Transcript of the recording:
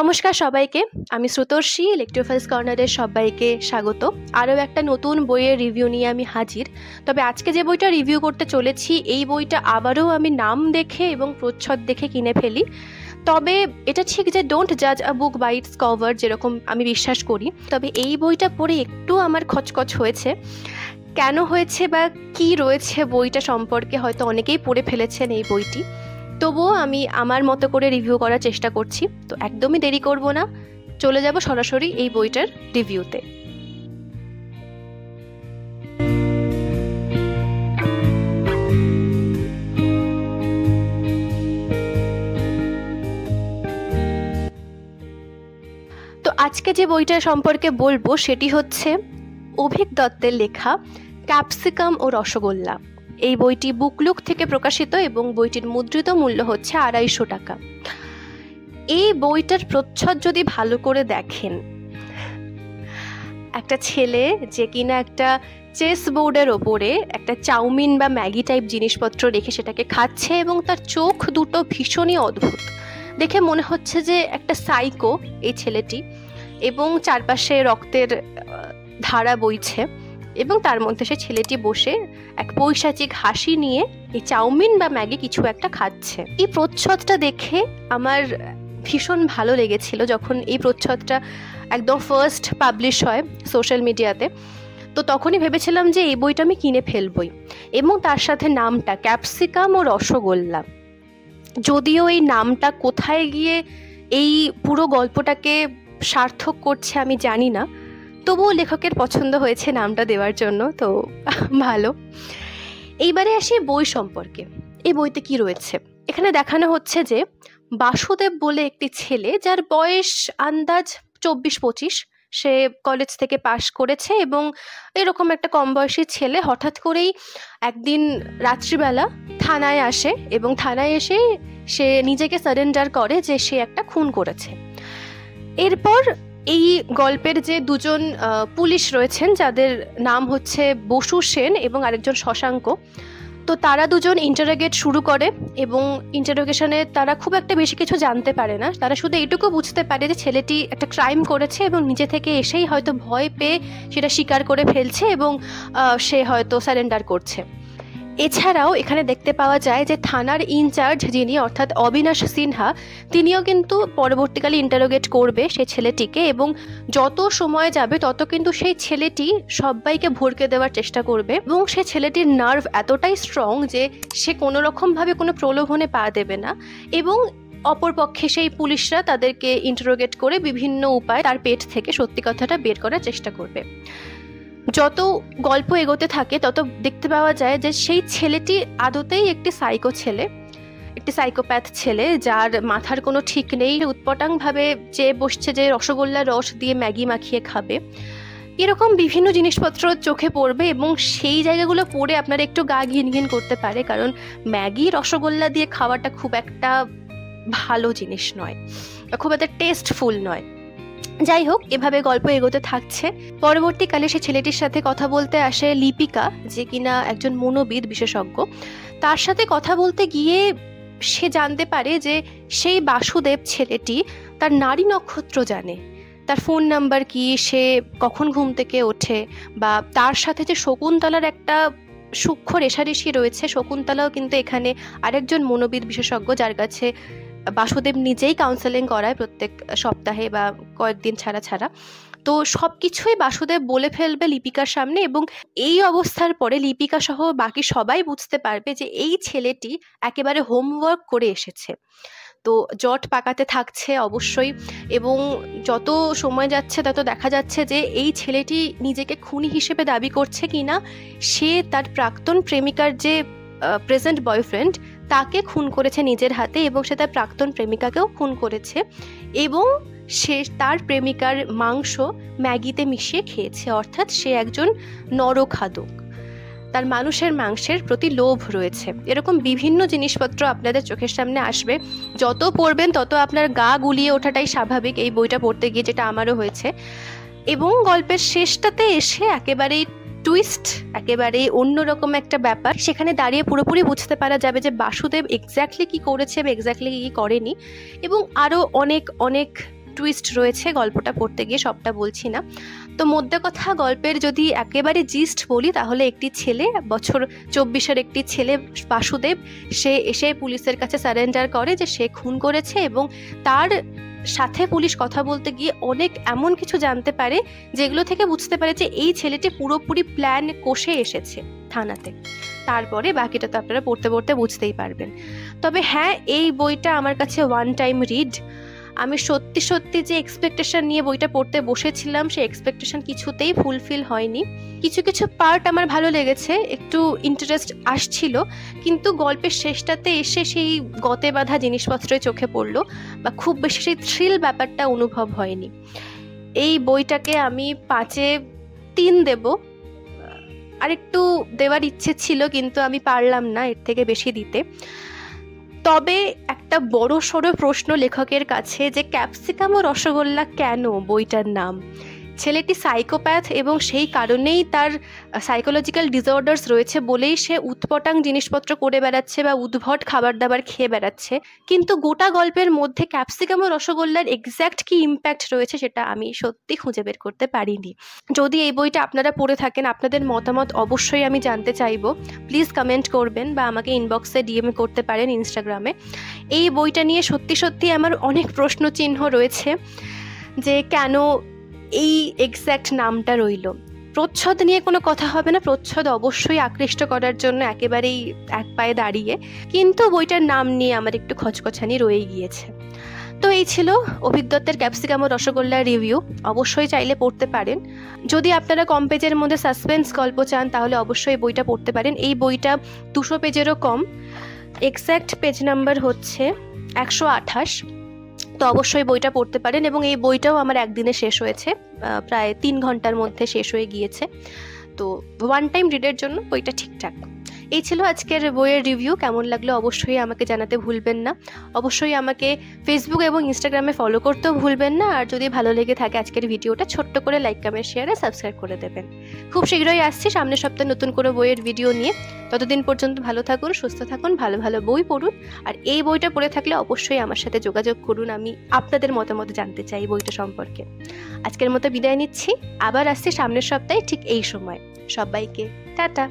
নমস্কার সবাইকে, আমি শ্রুতর্ষী। ইলেকট্রোফাইলস কর্নারের সবাইকে স্বাগত। আরও একটা নতুন বইয়ের রিভিউ নিয়ে আমি হাজির। তবে আজকে যে বইটা রিভিউ করতে চলেছি, এই বইটা আবারও আমি নাম দেখে এবং প্রচ্ছদ দেখে কিনে ফেলি। তবে এটা ঠিক যে ডোন্ট জাজ আ বুক বাই ইটস কভার, যেরকম আমি বিশ্বাস করি। তবে এই বইটা পড়ে একটু আমার খচখচ হয়েছে। কেন হয়েছে বা কি রয়েছে বইটা সম্পর্কে হয়তো অনেকেই পড়ে ফেলেছেন এই বইটি, তবুও আমি আমার মতো করে রিভিউ করার চেষ্টা করছি। তো একদমই দেরি করব না, চলে যাব সরাসরি এই বইটার রিভিউতে। তো আজকে যে বইটা সম্পর্কে বলবো সেটি হচ্ছে অভিক দত্তের লেখা ক্যাপসিকাম ও রসগোল্লা। এই বইটি বুকলুক থেকে প্রকাশিত এবং বইটির মুদ্রিত মূল্য হচ্ছে 250 টাকা। এই বইটার প্রচ্ছদ যদি ভালো করে দেখেন, একটা ছেলে যে কিনা একটা চেস বোর্ডের ওপরে একটা চাউমিন বা ম্যাগি টাইপ জিনিসপত্র রেখে সেটাকে খাচ্ছে এবং তার চোখ দুটো ভীষণই অদ্ভুত। দেখে মনে হচ্ছে যে একটা সাইকো এই ছেলেটি, এবং চারপাশে রক্তের ধারা বইছে এবং তার মধ্যে সে ছেলেটি বসে এক পৈশাচিক হাসি নিয়ে এই চাউমিন বা ম্যাগি কিছু একটা খাচ্ছে। এই প্রচ্ছদটা দেখে আমার ভীষণ ভালো লেগেছিল যখন এই প্রচ্ছদটা একদম ফার্স্ট পাবলিশ হয় সোশ্যাল মিডিয়াতে। তো তখনই ভেবেছিলাম যে এই বইটা আমি কিনে ফেলবই, এবং তার সাথে নামটা ক্যাপসিকাম ও রসগোল্লা। যদিও এই নামটা কোথায় গিয়ে এই পুরো গল্পটাকে সার্থক করছে আমি জানি না, তবুও লেখকের পছন্দ হয়েছে নামটা দেওয়ার জন্য, তো ভালো। এইবারে আসি বই সম্পর্কে। এই বইতে কি রয়েছে? এখানে দেখানো হচ্ছে যে বাসুদেব বলে একটি ছেলে, যার বয়স আন্দাজ 24-25, সে কলেজ থেকে পাশ করেছে এবং এরকম একটা কম বয়সী ছেলে হঠাৎ করেই একদিন রাত্রিবেলা থানায় আসে এবং থানায় এসে সে নিজেকে সারেন্ডার করে যে সে একটা খুন করেছে। এরপর এই গল্পের যে দুজন পুলিশ রয়েছেন, যাদের নাম হচ্ছে বসু সেন এবং আরেকজন শশাঙ্ক, তো তারা দুজন ইন্টারোগেট শুরু করে এবং ইন্টারোগেশনে তারা খুব একটা বেশি কিছু জানতে পারে না। তারা শুধু এইটুকু বুঝতে পারে যে ছেলেটি একটা ক্রাইম করেছে এবং নিজে থেকে এসেই হয়তো ভয় পেয়ে সেটা স্বীকার করে ফেলছে এবং সে হয়তো সারেন্ডার করছে। এছাড়াও এখানে দেখতে পাওয়া যায় যে থানার ইনচার্জ যিনি, অর্থাৎ অবিনাশ সিনহা, তিনিও কিন্তু পরবর্তীকালে ইন্টারোগেট করবে সেই ছেলেটিকে, এবং যত সময় যাবে তত কিন্তু সেই ছেলেটি সবাইকে ভড়কে দেওয়ার চেষ্টা করবে এবং সেই ছেলেটির নার্ভ এতটাই স্ট্রং যে সে কোনো রকমভাবে কোনো প্রলোভনে পা দেবে না, এবং অপরপক্ষে সেই পুলিশরা তাদেরকে ইন্টারোগেট করে বিভিন্ন উপায়ে তার পেট থেকে সত্যি কথাটা বের করার চেষ্টা করবে। যত গল্প এগোতে থাকে তত দেখতে পাওয়া যায় যে সেই ছেলেটি আদতেই একটি সাইকো ছেলে, একটি সাইকোপ্যাথ ছেলে, যার মাথার কোনো ঠিক নেই। উৎপটাংভাবে চেয়ে বসছে যে রসগোল্লার রস দিয়ে ম্যাগি মাখিয়ে খাবে, এরকম বিভিন্ন জিনিসপত্র চোখে পড়বে এবং সেই জায়গাগুলো পড়ে আপনারা একটু গা ঘিনঘিন করতে পারে, কারণ ম্যাগি রসগোল্লা দিয়ে খাওয়াটা খুব একটা ভালো জিনিস নয়, খুব একটা টেস্টফুল নয়। যাই হোক, এভাবে গল্প এগোতে থাকছে। পরবর্তীকালে সে ছেলেটির সাথে কথা বলতে আসে লিপিকা, যে কিনা একজন মনোবিদ বিশেষজ্ঞ। তার সাথে কথা বলতে গিয়ে সে জানতে পারে যে সেই বাসুদেব ছেলেটি তার নারী নক্ষত্র জানে, তার ফোন নাম্বার কি, সে কখন ঘুম থেকে ওঠে, বা তার সাথে যে শকুন্তলার একটা সূক্ষ্ম রেশারেশি রয়েছে। শকুন্তলাও কিন্তু এখানে আরেকজন মনোবিদ বিশেষজ্ঞ, যার কাছে বাসুদেব নিজেই কাউন্সেলিং করায় প্রত্যেক সপ্তাহে বা কয়েকদিন ছাড়া ছাড়া। তো সব কিছুই বাসুদেব বলে ফেলবে লিপিকার সামনে, এবং এই অবস্থার পরে লিপিকা সহ বাকি সবাই বুঝতে পারবে যে এই ছেলেটি একেবারে হোমওয়ার্ক করে এসেছে। তো জট পাকাতে থাকছে অবশ্যই, এবং যত সময় যাচ্ছে তত দেখা যাচ্ছে যে এই ছেলেটি নিজেকে খুনি হিসেবে দাবি করছে কিনা সে তার প্রাক্তন প্রেমিকার যে প্রেজেন্ট বয়ফ্রেন্ড তাকে খুন করেছে নিজের হাতে, এবং সে তার প্রাক্তন প্রেমিকাকেও খুন করেছে, এবং সে তার প্রেমিকার মাংস ম্যাগিতে মিশিয়ে খেয়েছে। অর্থাৎ সে একজন নরখাদক, তার মানুষের মাংসের প্রতি লোভ রয়েছে। এরকম বিভিন্ন জিনিসপত্র আপনাদের চোখের সামনে আসবে। যত পড়বেন তত আপনার গা গুলিয়ে ওঠাটাই স্বাভাবিক এই বইটা পড়তে গিয়ে, যেটা আমারও হয়েছে। এবং গল্পের শেষটাতে এসে একেবারেই টুইস্ট, একেবারে অন্যরকম একটা ব্যাপার। সেখানে দাঁড়িয়ে পুরোপুরি বুঝতে পারা যাবে যে বাসুদেব এক্স্যাক্টলি কি করেছে বা এক্স্যাক্টলি কি করেনি, এবং আরও অনেক অনেক টুইস্ট রয়েছে গল্পটা পড়তে গিয়ে, সবটা বলছি না। তো মধ্যে কথা, গল্পের যদি একেবারে জিস্ট বলি তাহলে একটি ছেলে, বছর 24-এর একটি ছেলে বাসুদেব, সে এসে পুলিশের কাছে সারেন্ডার করে যে সে খুন করেছে, এবং তার সাথে পুলিশ কথা বলতে গিয়ে অনেক এমন কিছু জানতে পারে যেগুলো থেকে বুঝতে পারে যে এই ছেলেটি পুরোপুরি প্ল্যান কষে এসেছে থানাতে। তারপরে বাকিটা তো আপনারা পড়তে পড়তে বুঝতেই পারবেন। তবে হ্যাঁ, এই বইটা আমার কাছে ওয়ান টাইম রিড। আমি সত্যি সত্যি যে এক্সপেকটেশন নিয়ে বইটা পড়তে বসেছিলাম, সেই এক্সপেকটেশন কিছুতেই ফুলফিল হয়নি। কিছু কিছু পার্ট আমার ভালো লেগেছে, একটু ইন্টারেস্ট আসছিল, কিন্তু গল্পের শেষটাতে এসে সেই গতে বাঁধা জিনিসপত্রই চোখে পড়লো, বা খুব বেশি সেই থ্রিল ব্যাপারটা অনুভব হয়নি। এই বইটাকে আমি 5-এ 3 দেব। আর একটু দেওয়ার ইচ্ছে ছিল, কিন্তু আমি পারলাম না এর থেকে বেশি দিতে। তবে একটা বড় সড়ো প্রশ্ন লেখকের কাছে, যে ক্যাপসিকাম ও রসগোল্লা কেন বইটার নাম? ছেলেটি সাইকোপ্যাথ, এবং সেই কারণেই তার সাইকোলজিক্যাল ডিসঅর্ডার্স রয়েছে বলেই সে উৎপটাং জিনিসপত্র করে বেড়াচ্ছে বা উদ্ভট খাবার দাবার খেয়ে বেড়াচ্ছে। কিন্তু গোটা গল্পের মধ্যে ক্যাপসিকাম ও রসগোল্লার এক্স্যাক্ট কি ইম্প্যাক্ট রয়েছে সেটা আমি সত্যি খুঁজে বের করতে পারিনি। যদি এই বইটা আপনারা পড়ে থাকেন, আপনাদের মতামত অবশ্যই আমি জানতে চাইবো। প্লিজ কমেন্ট করবেন বা আমাকে ইনবক্সে ডিএম করতে পারেন ইনস্টাগ্রামে। এই বইটা নিয়ে সত্যি সত্যি আমার অনেক প্রশ্নচিহ্ন রয়েছে, যে কেন এই এক্স্যাক্ট নামটা রইল। প্রচ্ছদ নিয়ে কোনো কথা হবে না, প্রচ্ছদ অবশ্যই আকৃষ্ট করার জন্য একেবারেই এক পায়ে দাঁড়িয়ে, কিন্তু বইটার নাম নিয়ে আমার একটু খচখচানি রয়ে গিয়েছে। তো এই ছিল অভিক দত্তের ক্যাপসিকাম ও রসগোল্লার রিভিউ। অবশ্যই চাইলে পড়তে পারেন। যদি আপনারা কম পেজের মধ্যে সাসপেন্স গল্প চান তাহলে অবশ্যই বইটা পড়তে পারেন। এই বইটা 200 পেজেরও কম, এক্স্যাক্ট পেজ নাম্বার হচ্ছে 128। তো অবশ্যই বইটা পড়তে পারেন, এবং এই বইটাও আমার একদিনে শেষ হয়েছে, প্রায় 3 ঘন্টার মধ্যে শেষ হয়ে গিয়েছে। তো ওয়ান টাইম রিডের জন্য বইটা ঠিকঠাক। এই ছিল আজকের বইয়ের রিভিউ। কেমন লাগলো অবশ্যই আমাকে জানাতে ভুলবেন না। অবশ্যই আমাকে ফেসবুক এবং ইনস্টাগ্রামে ফলো করতেও ভুলবেন না। আর যদি ভালো লেগে থাকে আজকের ভিডিওটা, ছোট্ট করে লাইক, কমেন্ট, শেয়ার আর সাবস্ক্রাইব করে দেবেন। খুব শীঘ্রই আসছি সামনের সপ্তাহে নতুন করে বইয়ের ভিডিও নিয়ে। ততদিন পর্যন্ত ভালো থাকুন, সুস্থ থাকুন, ভালো ভালো বই পড়ুন। আর এই বইটা পড়ে থাকলে অবশ্যই আমার সাথে যোগাযোগ করুন, আমি আপনাদের মতামত জানতে চাই বইটা সম্পর্কে। আজকের মতো বিদায় নিচ্ছি, আবার আসছি সামনের সপ্তাহে ঠিক এই সময়। সবাইকে টাটা।